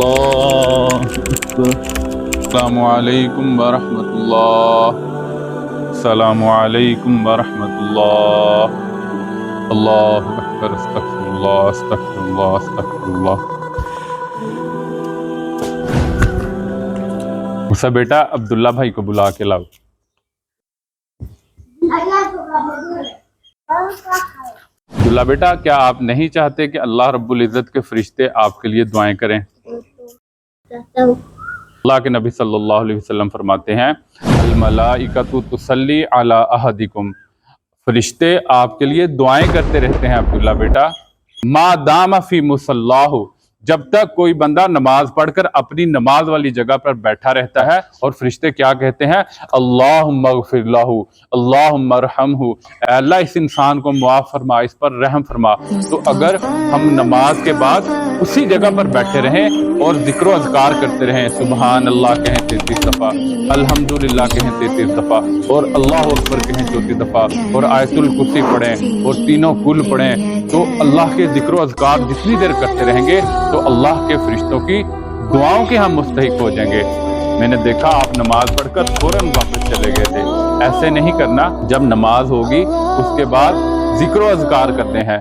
اللہ السلام علیکم ورحمۃ اللہ، السلام علیکم ورحمۃ اللہ، اللہ اکبر، استغفر اللہ استغفر اللہ استغفر اللہ۔ اسے بیٹا عبداللہ بھائی کو بلا کے لاؤ۔ عبداللہ بیٹا، کیا آپ نہیں چاہتے کہ اللہ رب العزت کے فرشتے آپ کے لیے دعائیں کریں؟ اللہ کے نبی صلی اللہ علیہ وسلم فرماتے ہیں الملائکۃ تصلی علی احدکم، فرشتے آپ کے لیے دعائیں کرتے رہتے ہیں عبداللہ بیٹا، ما دام فی مصلاہ، جب تک کوئی بندہ نماز پڑھ کر اپنی نماز والی جگہ پر بیٹھا رہتا ہے، اور فرشتے کیا کہتے ہیں؟ اللہم اغفر لہ، اللہم ارحمہ، اے اللہ اس انسان کو معاف فرما، اس پر رحم فرما۔ تو اگر ہم نماز کے بعد اسی جگہ پر بیٹھے رہیں اور ذکر و اذکار کرتے رہیں، سبحان اللہ کہیں 33 دفعہ، الحمدللہ کہیں 33 دفعہ، اور اللہ اکبر کہیں 34 دفعہ، اور آیت الکرسی پڑھیں اور تینوں کل پڑھیں، تو اللہ کے ذکر و اذکار جتنی دیر کرتے رہیں گے تو اللہ کے فرشتوں کی دعاؤں کے ہم مستحق ہو جائیں گے۔ میں نے دیکھا آپ نماز پڑھ کر فوراً واپس چلے گئے تھے، ایسے نہیں کرنا۔ جب نماز ہوگی اس کے بعد ذکر و اذکار کرتے ہیں،